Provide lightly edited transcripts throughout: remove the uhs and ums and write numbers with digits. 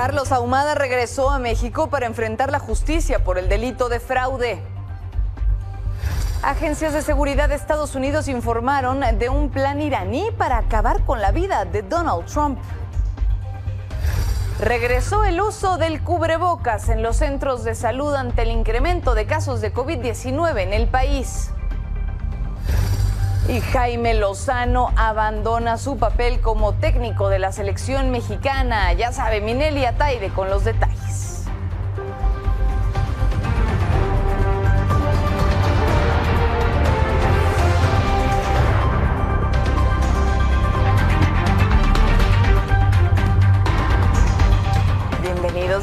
Carlos Ahumada regresó a México para enfrentar la justicia por el delito de fraude. Agencias de seguridad de Estados Unidos informaron de un plan iraní para acabar con la vida de Donald Trump. Regresó el uso del cubrebocas en los centros de salud ante el incremento de casos de COVID-19 en el país. Y Jaime Lozano abandona su papel como técnico de la selección mexicana. Ya sabe, Minelli Ataide con los detalles.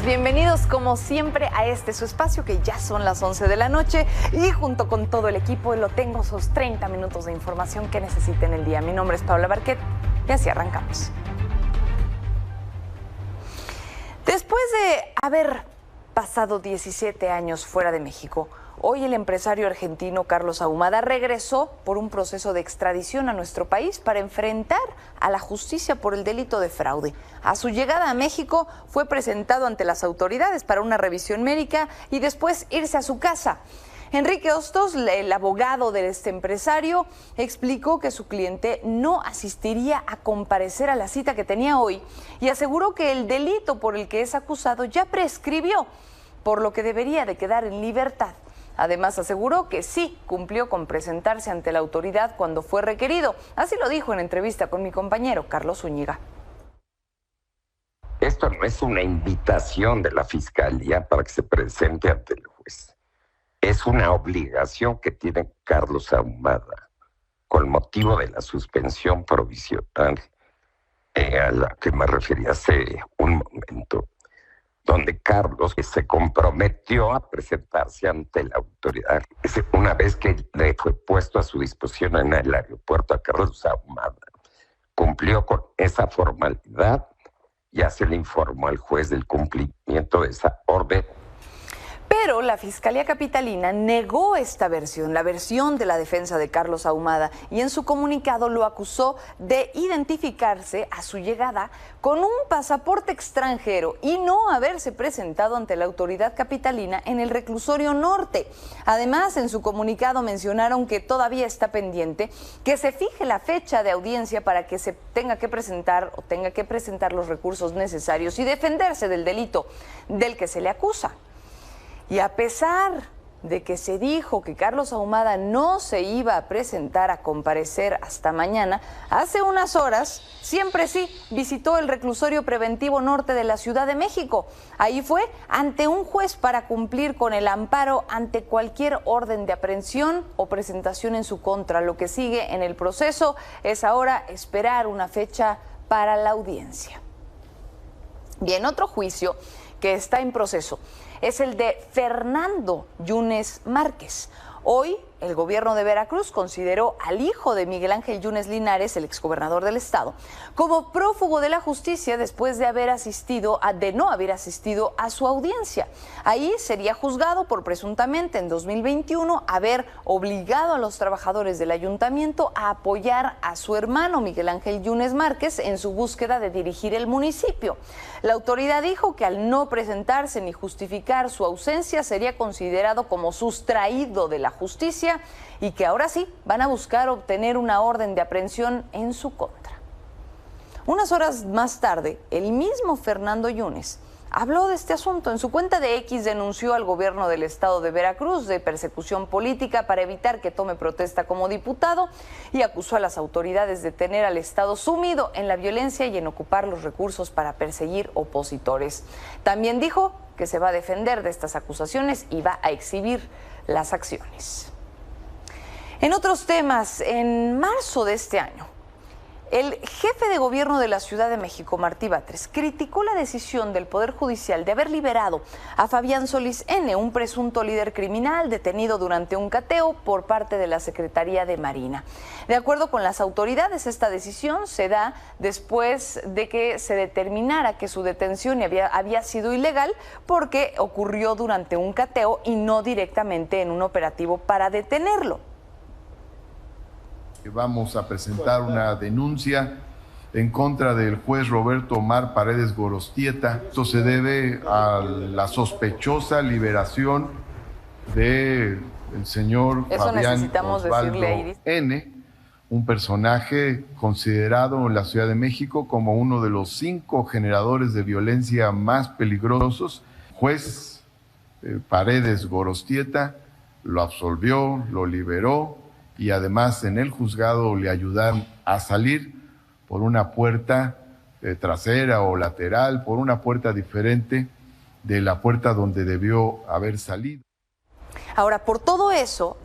Bienvenidos como siempre a su espacio, que ya son las 11 de la noche y junto con todo el equipo lo tengo esos 30 minutos de información que necesiten el día. Mi nombre es Paula Barquet y así arrancamos. Después de haber pasado 17 años fuera de México, hoy el empresario argentino Carlos Ahumada regresó por un proceso de extradición a nuestro país para enfrentar a la justicia por el delito de fraude. A su llegada a México fue presentado ante las autoridades para una revisión médica y después irse a su casa. Enrique Hostos, el abogado de este empresario, explicó que su cliente no asistiría a comparecer a la cita que tenía hoy y aseguró que el delito por el que es acusado ya prescribió, por lo que debería de quedar en libertad. Además, aseguró que sí cumplió con presentarse ante la autoridad cuando fue requerido. Así lo dijo en entrevista con mi compañero Carlos Zúñiga. Esto no es una invitación de la Fiscalía para que se presente ante el juez. Es una obligación que tiene Carlos Ahumada con motivo de la suspensión provisional a la que me refería hace un momento, donde Carlos se comprometió a presentarse ante la autoridad. Una vez que le fue puesto a su disposición en el aeropuerto a Carlos Ahumada, cumplió con esa formalidad, ya se le informó al juez del cumplimiento de esa orden. Pero la Fiscalía Capitalina negó esta versión, la versión de la defensa de Carlos Ahumada, y en su comunicado lo acusó de identificarse a su llegada con un pasaporte extranjero y no haberse presentado ante la autoridad capitalina en el reclusorio norte. Además, en su comunicado mencionaron que todavía está pendiente que se fije la fecha de audiencia para que se tenga que presentar los recursos necesarios y defenderse del delito del que se le acusa. Y a pesar de que se dijo que Carlos Ahumada no se iba a presentar a comparecer hasta mañana, hace unas horas, siempre sí, visitó el reclusorio preventivo norte de la Ciudad de México. Ahí fue ante un juez para cumplir con el amparo ante cualquier orden de aprehensión o presentación en su contra. Lo que sigue en el proceso es ahora esperar una fecha para la audiencia. Bien, otro juicio que está en proceso es el de Fernando Yunes Márquez. Hoy, el gobierno de Veracruz consideró al hijo de Miguel Ángel Yunes Linares, el exgobernador del estado, como prófugo de la justicia después de no haber asistido a su audiencia. Ahí sería juzgado por presuntamente en 2021 haber obligado a los trabajadores del ayuntamiento a apoyar a su hermano Miguel Ángel Yunes Márquez en su búsqueda de dirigir el municipio. La autoridad dijo que al no presentarse ni justificar su ausencia sería considerado como sustraído de la justicia y que ahora sí van a buscar obtener una orden de aprehensión en su contra. Unas horas más tarde, el mismo Fernando Yunes habló de este asunto. En su cuenta de X denunció al gobierno del estado de Veracruz de persecución política para evitar que tome protesta como diputado y acusó a las autoridades de tener al estado sumido en la violencia y en ocupar los recursos para perseguir opositores. También dijo que se va a defender de estas acusaciones y va a exhibir las acciones. En otros temas, en marzo de este año, el jefe de gobierno de la Ciudad de México, Martí Batres, criticó la decisión del Poder Judicial de haber liberado a Fabián Solís N., un presunto líder criminal detenido durante un cateo por parte de la Secretaría de Marina. De acuerdo con las autoridades, esta decisión se da después de que se determinara que su detención había sido ilegal porque ocurrió durante un cateo y no directamente en un operativo para detenerlo. Vamos a presentar una denuncia en contra del juez Roberto Omar Paredes Gorostieta. Esto se debe a la sospechosa liberación del señor Fabián Osvaldo N., un personaje considerado en la Ciudad de México como uno de los 5 generadores de violencia más peligrosos. Juez Paredes Gorostieta lo absolvió, lo liberó y además en el juzgado le ayudaron a salir por una puerta trasera o lateral, por una puerta diferente de la puerta donde debió haber salido. Ahora, por todo eso,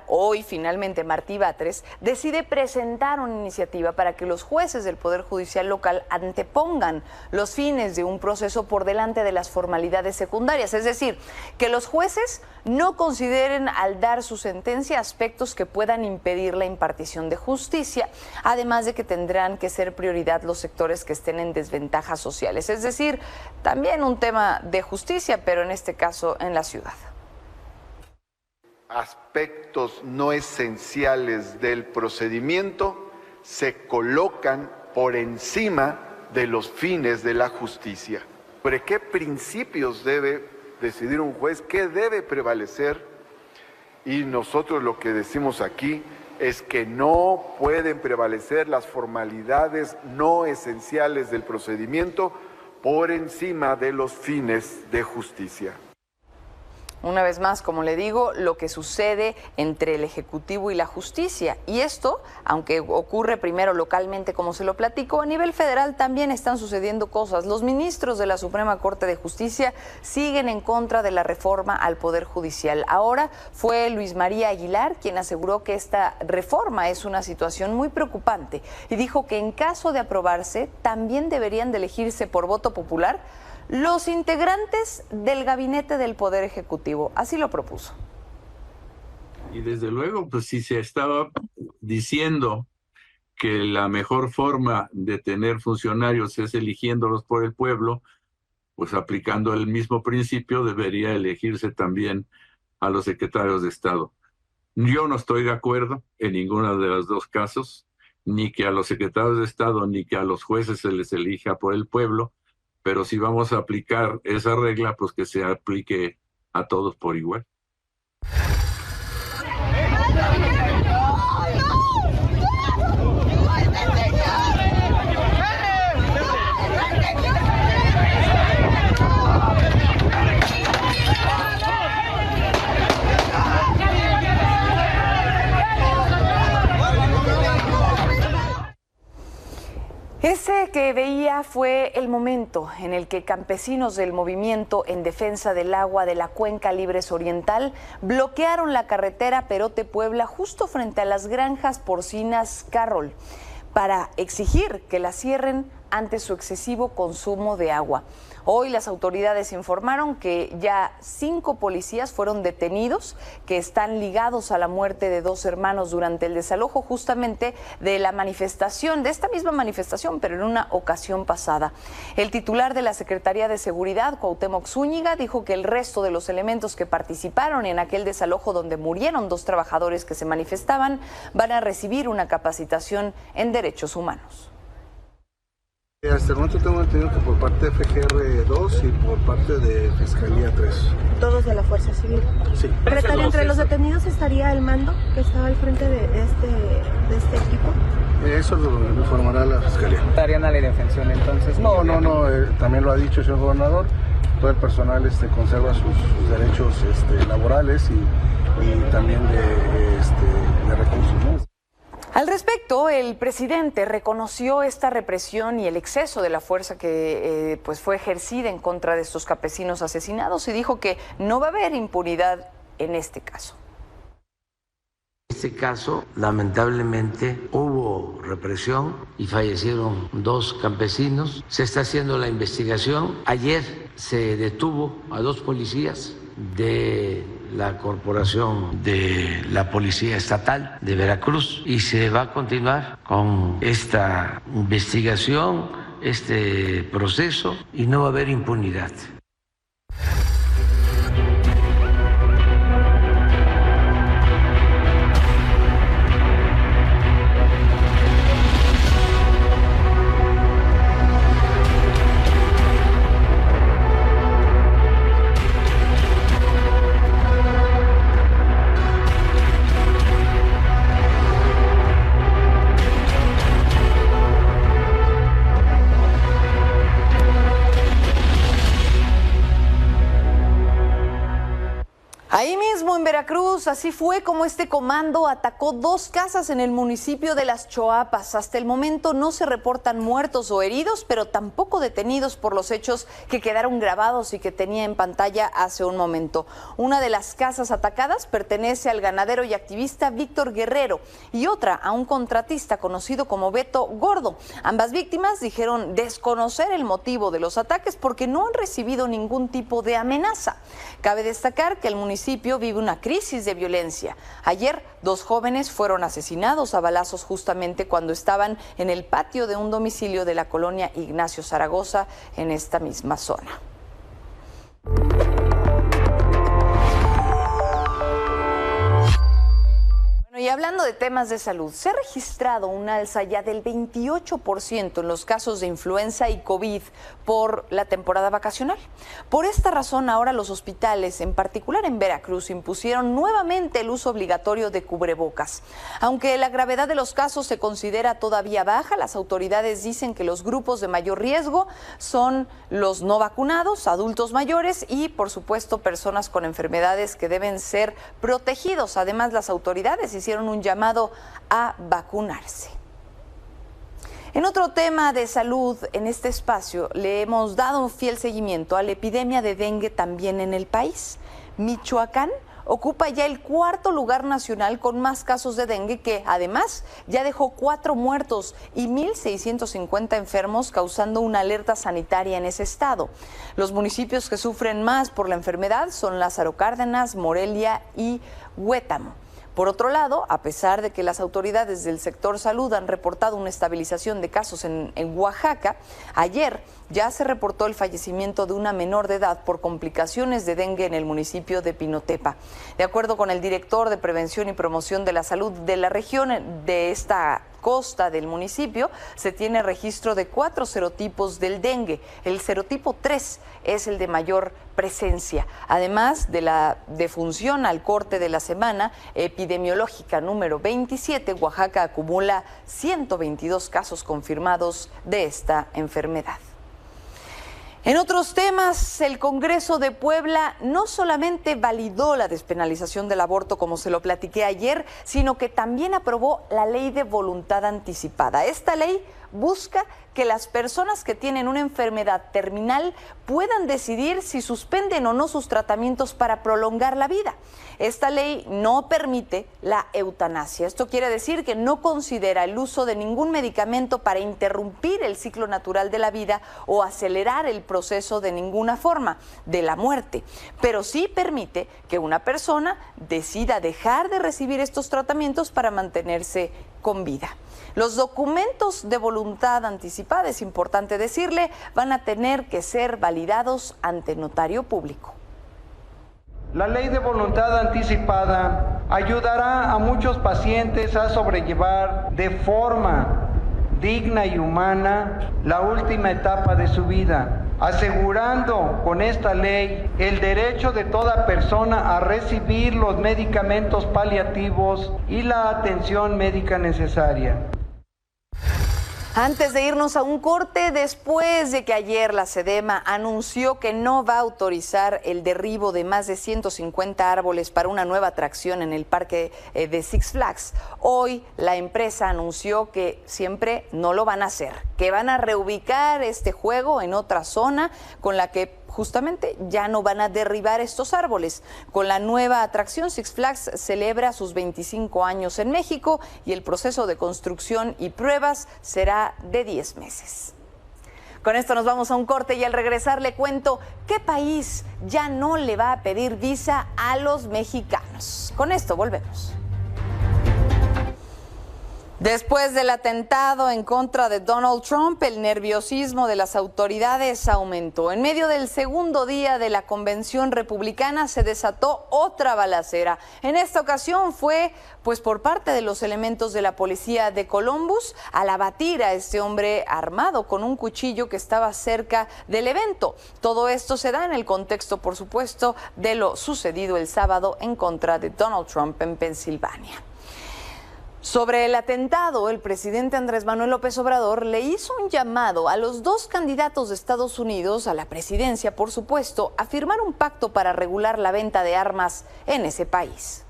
hoy, finalmente, Martí Batres decide presentar una iniciativa para que los jueces del Poder Judicial local antepongan los fines de un proceso por delante de las formalidades secundarias. Es decir, que los jueces no consideren al dar su sentencia aspectos que puedan impedir la impartición de justicia, además de que tendrán que ser prioridad los sectores que estén en desventajas sociales. Es decir, también un tema de justicia, pero en este caso en la ciudad. Aspectos no esenciales del procedimiento se colocan por encima de los fines de la justicia. ¿Sobre qué principios debe decidir un juez? ¿Qué debe prevalecer? Y nosotros lo que decimos aquí es que no pueden prevalecer las formalidades no esenciales del procedimiento por encima de los fines de justicia. Una vez más, como le digo, lo que sucede entre el Ejecutivo y la justicia. Y esto, aunque ocurre primero localmente, como se lo platico, a nivel federal también están sucediendo cosas. Los ministros de la Suprema Corte de Justicia siguen en contra de la reforma al Poder Judicial. Ahora fue Luis María Aguilar quien aseguró que esta reforma es una situación muy preocupante y dijo que en caso de aprobarse, también deberían de elegirse por voto popular los integrantes del gabinete del Poder Ejecutivo. Así lo propuso. Y desde luego, pues si se estaba diciendo que la mejor forma de tener funcionarios es eligiéndolos por el pueblo, pues aplicando el mismo principio debería elegirse también a los secretarios de Estado. Yo no estoy de acuerdo en ninguno de los dos casos, ni que a los secretarios de Estado ni que a los jueces se les elija por el pueblo, pero si vamos a aplicar esa regla, pues que se aplique a todos por igual. Ese que veía fue el momento en el que campesinos del movimiento en defensa del agua de la Cuenca Libres Oriental bloquearon la carretera Perote-Puebla justo frente a las granjas porcinas Carroll para exigir que la cierren ante su excesivo consumo de agua. Hoy las autoridades informaron que ya 5 policías fueron detenidos que están ligados a la muerte de 2 hermanos durante el desalojo justamente de la manifestación, de esta misma manifestación, pero en una ocasión pasada. El titular de la Secretaría de Seguridad, Cuauhtémoc Zúñiga, dijo que el resto de los elementos que participaron en aquel desalojo donde murieron 2 trabajadores que se manifestaban van a recibir una capacitación en derechos humanos. Hasta el momento tengo entendido que por parte de FGR 2 y por parte de Fiscalía 3. ¿Todos de la Fuerza Civil? Sí. Secretario, ¿entre los detenidos estaría el mando que estaba al frente de este equipo? Eso lo informará la Fiscalía. ¿Estarían a la indefensión entonces? No, también lo ha dicho el señor gobernador. Todo el personal conserva sus derechos laborales y también de recursos, ¿no? Al respecto, el presidente reconoció esta represión y el exceso de la fuerza que fue ejercida en contra de estos campesinos asesinados y dijo que no va a haber impunidad en este caso. En este caso, lamentablemente, hubo represión y fallecieron 2 campesinos. Se está haciendo la investigación. Ayer se detuvo a 2 policías de la Corporación de la Policía Estatal de Veracruz y se va a continuar con esta investigación, este proceso y no va a haber impunidad. Ahí mismo en Veracruz, así fue como este comando atacó 2 casas en el municipio de Las Choapas. Hasta el momento no se reportan muertos o heridos, pero tampoco detenidos por los hechos que quedaron grabados y que tenía en pantalla hace un momento. Una de las casas atacadas pertenece al ganadero y activista Víctor Guerrero y otra a un contratista conocido como Beto Gordo. Ambas víctimas dijeron desconocer el motivo de los ataques porque no han recibido ningún tipo de amenaza. Cabe destacar que el municipio vive una crisis de violencia. Ayer, 2 jóvenes fueron asesinados a balazos justamente cuando estaban en el patio de un domicilio de la colonia Ignacio Zaragoza en esta misma zona. Y hablando de temas de salud, se ha registrado un alza ya del 28% en los casos de influenza y COVID por la temporada vacacional. Por esta razón, ahora los hospitales, en particular en Veracruz, impusieron nuevamente el uso obligatorio de cubrebocas. Aunque la gravedad de los casos se considera todavía baja, las autoridades dicen que los grupos de mayor riesgo son los no vacunados, adultos mayores y, por supuesto, personas con enfermedades que deben ser protegidos. Además, las autoridades hicieron un llamado a vacunarse. En otro tema de salud, en este espacio le hemos dado un fiel seguimiento a la epidemia de dengue también en el país. Michoacán ocupa ya el 4º lugar nacional con más casos de dengue, que además ya dejó 4 muertos y 1,650 enfermos, causando una alerta sanitaria en ese estado. Los municipios que sufren más por la enfermedad son Lázaro Cárdenas, Morelia y Huétamo. Por otro lado, a pesar de que las autoridades del sector salud han reportado una estabilización de casos en Oaxaca, ayer ya se reportó el fallecimiento de una menor de edad por complicaciones de dengue en el municipio de Pinotepa. De acuerdo con el director de Prevención y Promoción de la Salud de la región de esta costa del municipio, se tiene registro de 4 serotipos del dengue. El serotipo 3 es el de mayor presencia. Además de la defunción al corte de la semana epidemiológica número 27, Oaxaca acumula 122 casos confirmados de esta enfermedad. En otros temas, el Congreso de Puebla no solamente validó la despenalización del aborto, como se lo platiqué ayer, sino que también aprobó la ley de voluntad anticipada. Esta ley busca que las personas que tienen una enfermedad terminal puedan decidir si suspenden o no sus tratamientos para prolongar la vida. Esta ley no permite la eutanasia. Esto quiere decir que no considera el uso de ningún medicamento para interrumpir el ciclo natural de la vida o acelerar el proceso de ninguna forma de la muerte, pero sí permite que una persona decida dejar de recibir estos tratamientos para mantenerse con vida. Los documentos de voluntad anticipada, es importante decirle, van a tener que ser validados ante notario público. La ley de voluntad anticipada ayudará a muchos pacientes a sobrellevar de forma digna y humana la última etapa de su vida, asegurando con esta ley el derecho de toda persona a recibir los medicamentos paliativos y la atención médica necesaria. Antes de irnos a un corte, después de que ayer la SEDEMA anunció que no va a autorizar el derribo de más de 150 árboles para una nueva atracción en el parque de Six Flags, hoy la empresa anunció que siempre no lo van a hacer, que van a reubicar este juego en otra zona con la que justamente ya no van a derribar estos árboles. Con la nueva atracción, Six Flags celebra sus 25 años en México y el proceso de construcción y pruebas será de 10 meses. Con esto nos vamos a un corte y al regresar le cuento qué país ya no le va a pedir visa a los mexicanos. Con esto volvemos. Después del atentado en contra de Donald Trump, el nerviosismo de las autoridades aumentó. En medio del segundo día de la convención republicana se desató otra balacera. En esta ocasión fue por parte de los elementos de la policía de Columbus al abatir a este hombre armado con un cuchillo que estaba cerca del evento. Todo esto se da en el contexto, por supuesto, de lo sucedido el sábado en contra de Donald Trump en Pensilvania. Sobre el atentado, el presidente Andrés Manuel López Obrador le hizo un llamado a los dos candidatos de Estados Unidos a la presidencia, por supuesto, a firmar un pacto para regular la venta de armas en ese país.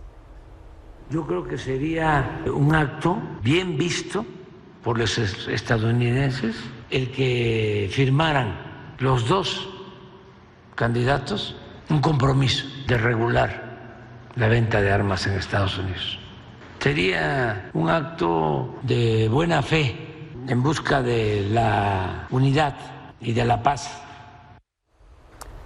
Yo creo que sería un acto bien visto por los estadounidenses el que firmaran los dos candidatos un compromiso de regular la venta de armas en Estados Unidos. Sería un acto de buena fe en busca de la unidad y de la paz.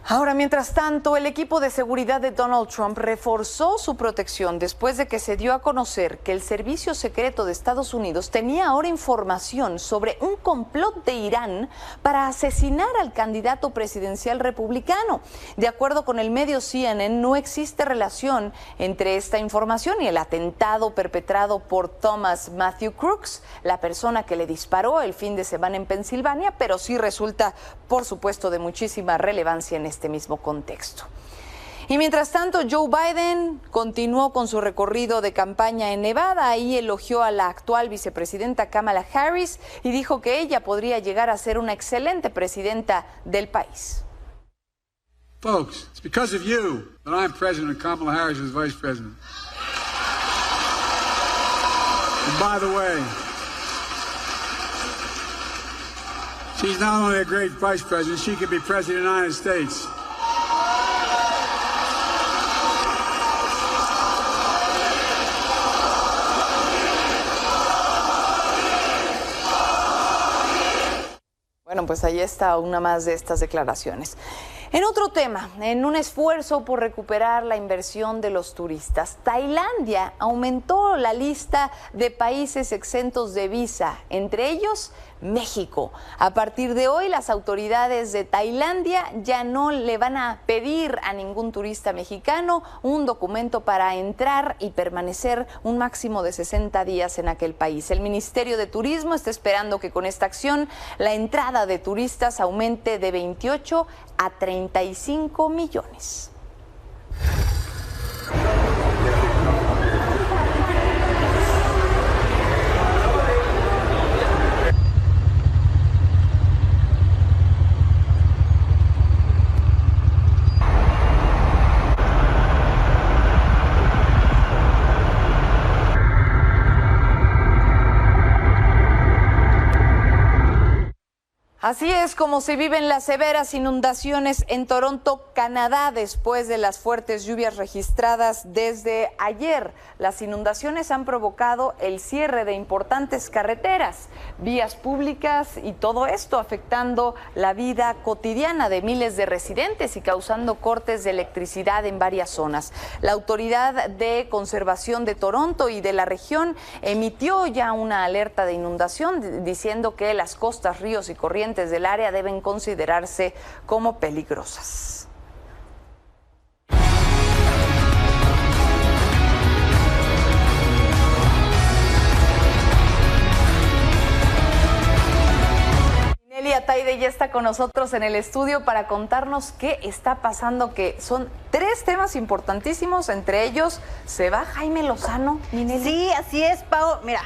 Ahora, mientras tanto, el equipo de seguridad de Donald Trump reforzó su protección después de que se dio a conocer que el Servicio Secreto de Estados Unidos tenía ahora información sobre un complot de Irán para asesinar al candidato presidencial republicano. De acuerdo con el medio CNN, no existe relación entre esta información y el atentado perpetrado por Thomas Matthew Crooks, la persona que le disparó el fin de semana en Pensilvania, pero sí resulta, por supuesto, de muchísima relevancia en este mismo contexto. Y mientras tanto, Joe Biden continuó con su recorrido de campaña en Nevada. Ahí elogió a la actual vicepresidenta Kamala Harris y dijo que ella podría llegar a ser una excelente presidenta del país. Folks, it's because of you that I'm president and Kamala Harris is vice president. And by the way, she's not only a great vice president, she could be president of the United States. Bueno, pues ahí está una más de estas declaraciones. En otro tema, en un esfuerzo por recuperar la inversión de los turistas, Tailandia aumentó la lista de países exentos de visa, entre ellos México. A partir de hoy, las autoridades de Tailandia ya no le van a pedir a ningún turista mexicano un documento para entrar y permanecer un máximo de 60 días en aquel país. El Ministerio de Turismo está esperando que con esta acción la entrada de turistas aumente de 28 a 35 millones. Así es como se viven las severas inundaciones en Toronto, Canadá, después de las fuertes lluvias registradas desde ayer. Las inundaciones han provocado el cierre de importantes carreteras, vías públicas y todo esto afectando la vida cotidiana de miles de residentes y causando cortes de electricidad en varias zonas. La Autoridad de Conservación de Toronto y de la región emitió ya una alerta de inundación diciendo que las costas, ríos y corrientes del área deben considerarse como peligrosas. Nelly Ataide ya está con nosotros en el estudio para contarnos qué está pasando, que son 3 temas importantísimos, entre ellos se va Jaime Lozano. Nelly. Sí, así es, Pau. Mira,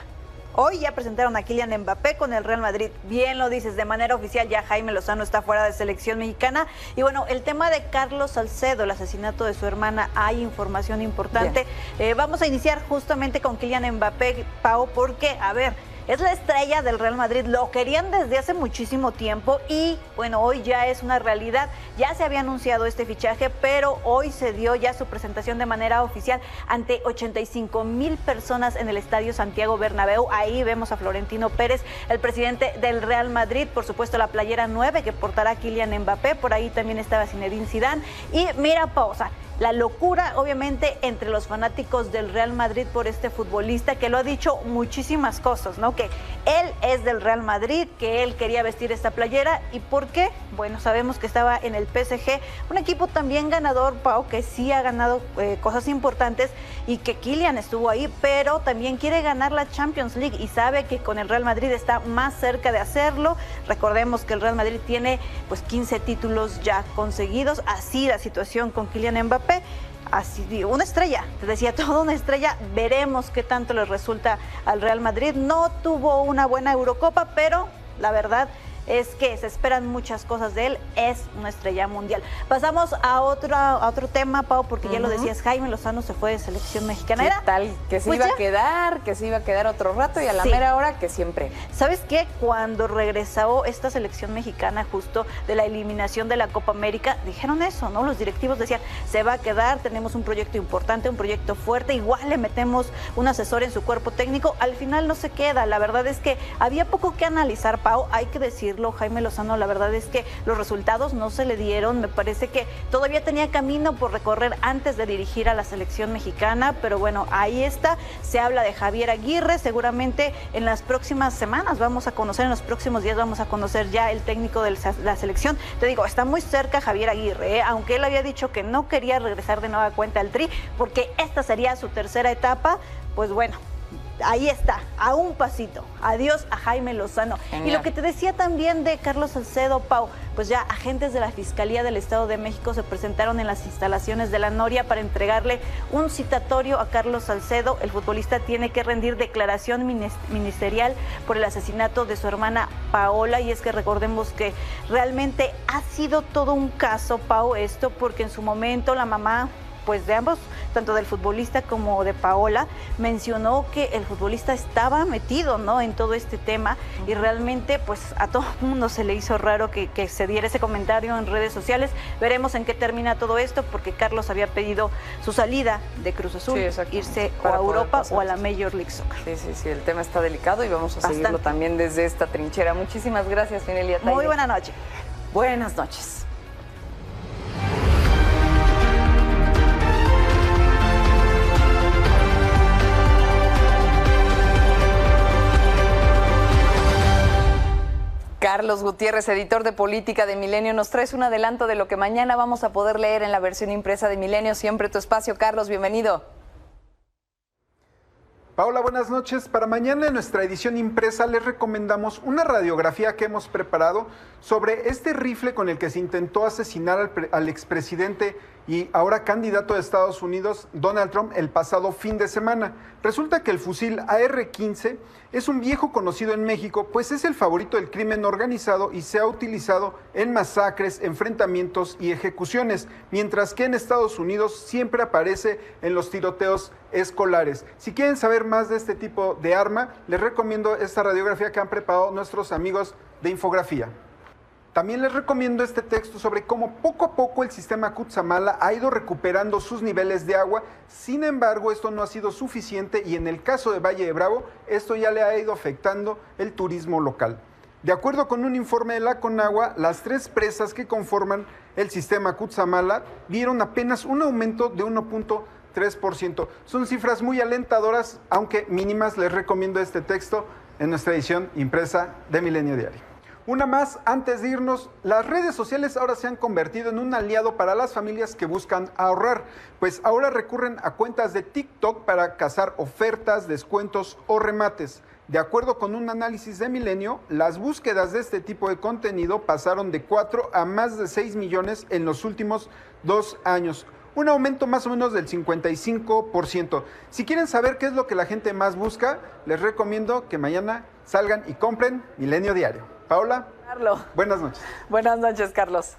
hoy ya presentaron a Kylian Mbappé con el Real Madrid. Bien lo dices, de manera oficial ya Jaime Lozano está fuera de selección mexicana. Y bueno, el tema de Carlos Salcedo, el asesinato de su hermana, hay información importante. Vamos a iniciar justamente con Kylian Mbappé, Pau, porque, a ver, es la estrella del Real Madrid, lo querían desde hace muchísimo tiempo y bueno, hoy ya es una realidad. Ya se había anunciado este fichaje, pero hoy se dio ya su presentación de manera oficial ante 85,000 personas en el Estadio Santiago Bernabéu. Ahí vemos a Florentino Pérez, el presidente del Real Madrid, por supuesto la playera 9 que portará Kylian Mbappé, por ahí también estaba Zinedine Zidane y mira, pausa. La locura, obviamente, entre los fanáticos del Real Madrid por este futbolista que lo ha dicho muchísimas cosas, ¿no? Que él es del Real Madrid, que él quería vestir esta playera. ¿Y por qué? Bueno, sabemos que estaba en el PSG, un equipo también ganador, Pau, que sí ha ganado cosas importantes y que Kylian estuvo ahí, pero también quiere ganar la Champions League y sabe que con el Real Madrid está más cerca de hacerlo. Recordemos que el Real Madrid tiene pues 15 títulos ya conseguidos, así la situación con Kylian Mbappé. así, una estrella, te decía, toda una estrella. Veremos qué tanto le resulta al Real Madrid. No tuvo una buena Eurocopa, pero la verdad es que se esperan muchas cosas de él, es una estrella mundial. Pasamos a otro tema, Pau, porque ya lo decías, Jaime Lozano se fue de selección mexicana. ¿Qué tal? Que se iba a quedar otro rato y a la mera hora que siempre. ¿Sabes qué? Cuando regresó esta selección mexicana justo de la eliminación de la Copa América, dijeron eso, ¿no? Los directivos decían, se va a quedar, tenemos un proyecto importante, un proyecto fuerte, igual le metemos un asesor en su cuerpo técnico. Al final no se queda, la verdad es que había poco que analizar, Pau, hay que decir, Jaime Lozano, la verdad es que los resultados no se le dieron, me parece que todavía tenía camino por recorrer antes de dirigir a la selección mexicana, pero bueno, ahí está, se habla de Javier Aguirre, seguramente en las próximas semanas vamos a conocer, en los próximos días vamos a conocer ya el técnico de la selección. Te digo, está muy cerca Javier Aguirre, aunque él había dicho que no quería regresar de nueva cuenta al Tri, porque esta sería su tercera etapa, pues bueno, ahí está, a un pasito. Adiós a Jaime Lozano. Genial. Y lo que te decía también de Carlos Salcedo, Pau, pues ya agentes de la Fiscalía del Estado de México se presentaron en las instalaciones de la Noria para entregarle un citatorio a Carlos Salcedo. El futbolista tiene que rendir declaración ministerial por el asesinato de su hermana Paola, y es que recordemos que realmente ha sido todo un caso, Pau, esto, porque en su momento la mamá, pues de ambos, tanto del futbolista como de Paola, mencionó que el futbolista estaba metido, ¿no?, en todo este tema, y realmente pues a todo el mundo se le hizo raro que se diera ese comentario en redes sociales. Veremos en qué termina todo esto, porque Carlos había pedido su salida de Cruz Azul, irse o a Europa o a la Major League Soccer. Sí, el tema está delicado y vamos a seguirlo también desde esta trinchera. Muchísimas gracias, Finelia Taide. Muy buena noche. Buenas noches. Carlos Gutiérrez, editor de política de Milenio, nos traes un adelanto de lo que mañana vamos a poder leer en la versión impresa de Milenio. Siempre tu espacio, Carlos, bienvenido. Paola, buenas noches. Para mañana en nuestra edición impresa les recomendamos una radiografía que hemos preparado sobre este rifle con el que se intentó asesinar al expresidente y ahora candidato de Estados Unidos, Donald Trump, el pasado fin de semana. Resulta que el fusil AR-15 es un viejo conocido en México, pues es el favorito del crimen organizado y se ha utilizado en masacres, enfrentamientos y ejecuciones, mientras que en Estados Unidos siempre aparece en los tiroteos escolares. Si quieren saber más de este tipo de arma, les recomiendo esta radiografía que han preparado nuestros amigos de Infografía. También les recomiendo este texto sobre cómo poco a poco el sistema Cutzamala ha ido recuperando sus niveles de agua. Sin embargo, esto no ha sido suficiente y en el caso de Valle de Bravo, esto ya le ha ido afectando el turismo local. De acuerdo con un informe de la Conagua, las 3 presas que conforman el sistema Cutzamala vieron apenas un aumento de 1.3%. Son cifras muy alentadoras, aunque mínimas. Les recomiendo este texto en nuestra edición impresa de Milenio Diario. Una más, antes de irnos, las redes sociales ahora se han convertido en un aliado para las familias que buscan ahorrar, pues ahora recurren a cuentas de TikTok para cazar ofertas, descuentos o remates. De acuerdo con un análisis de Milenio, las búsquedas de este tipo de contenido pasaron de 4 a más de 6 millones en los últimos 2 años. Un aumento más o menos del 55%. Si quieren saber qué es lo que la gente más busca, les recomiendo que mañana salgan y compren Milenio Diario. Paola, Carlos. Buenas noches. Buenas noches, Carlos.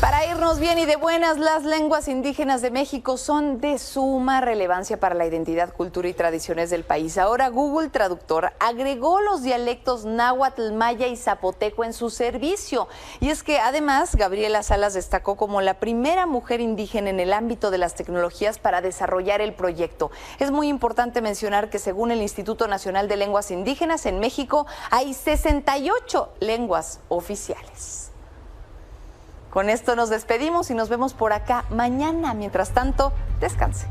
Para irnos bien y de buenas, las lenguas indígenas de México son de suma relevancia para la identidad, cultura y tradiciones del país. Ahora Google Traductor agregó los dialectos náhuatl, maya y zapoteco en su servicio. Y es que además Gabriela Salas destacó como la primera mujer indígena en el ámbito de las tecnologías para desarrollar el proyecto. Es muy importante mencionar que según el Instituto Nacional de Lenguas Indígenas, en México hay 68 lenguas oficiales. Con esto nos despedimos y nos vemos por acá mañana. Mientras tanto, descanse.